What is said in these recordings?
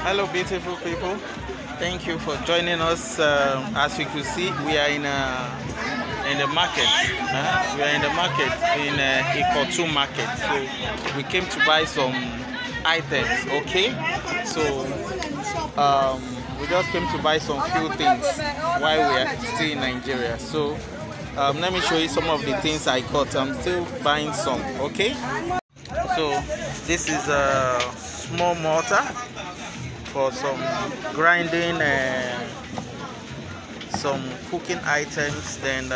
Hello, beautiful people. Thank you for joining us. As you can see, we are in the market. We are in the market in Ikotu market. So we came to buy some items. Okay, so we just came to buy some few things while we are still in Nigeria. So let me show you some of the things I got. I'm still buying some. Okay, so this is a small mortar for some grinding some cooking items. Then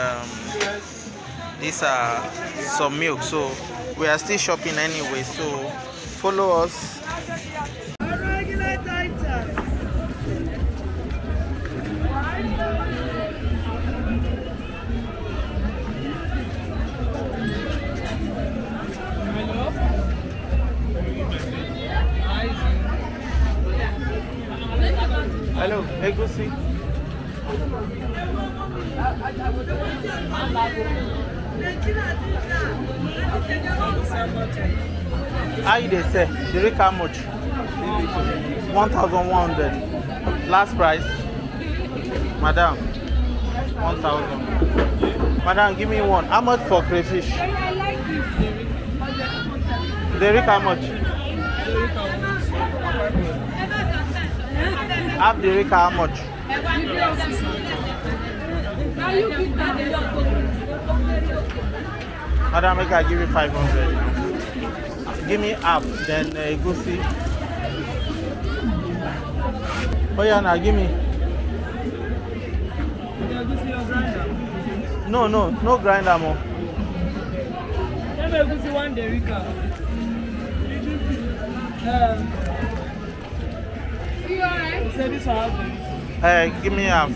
these are some milk. So we are still shopping anyway, so follow us. Hello, Egusi. How you dey sell? The rate how much? 1,100. Last price, madam. 1,000. Madam, give me one. How much for crayfish? The rate how much? Half the rate how much? Madam, make I give you 500. Give me half, then go see. Oh yeah, now give me. No grinder more. Give me half.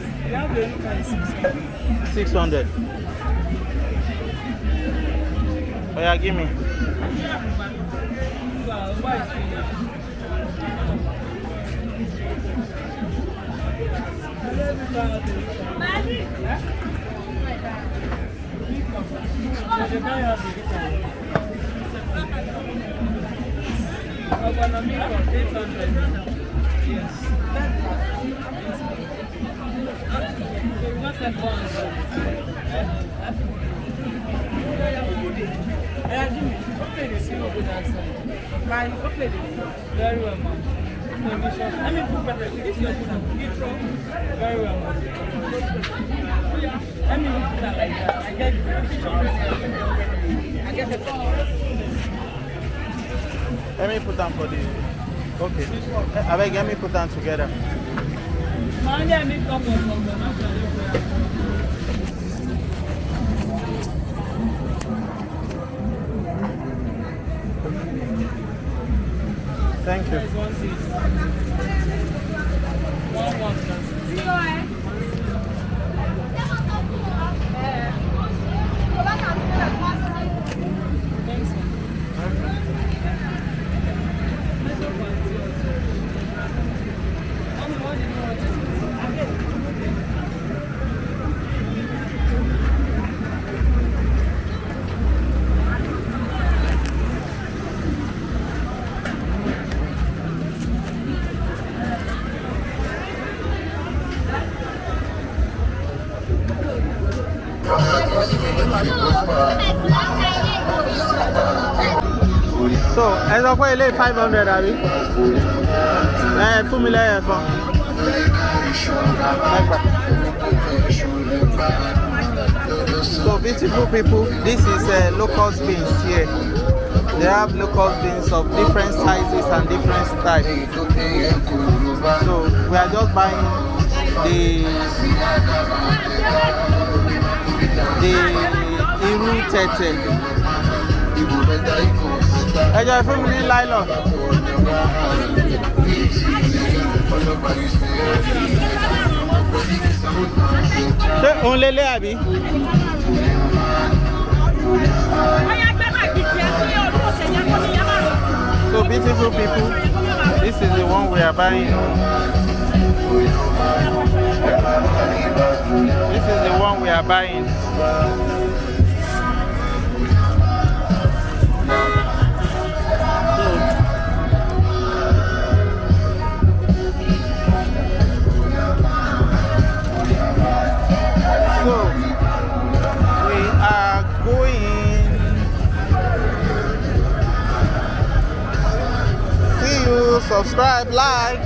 600. Oh yeah, give me. Very well, ma'am. Let me put better. This is your food. Very well, ma'am. Let me put that like that. I get the call. Let me put them for the. Okay. I beg, let me put them together. Thank you. So, as of why 500, Abby? Fún mi lẹ́yìn fún. So, beautiful people, this is local beans here. They have local beans of different sizes and different types. So, we are just buying the Iru Tete. Ẹjọ́ fún mi ní nylon. Ṣé òun lélẹ̀ àbí? So beautiful people, this is the one we are buying. This is the one we are buying. subscribe, like.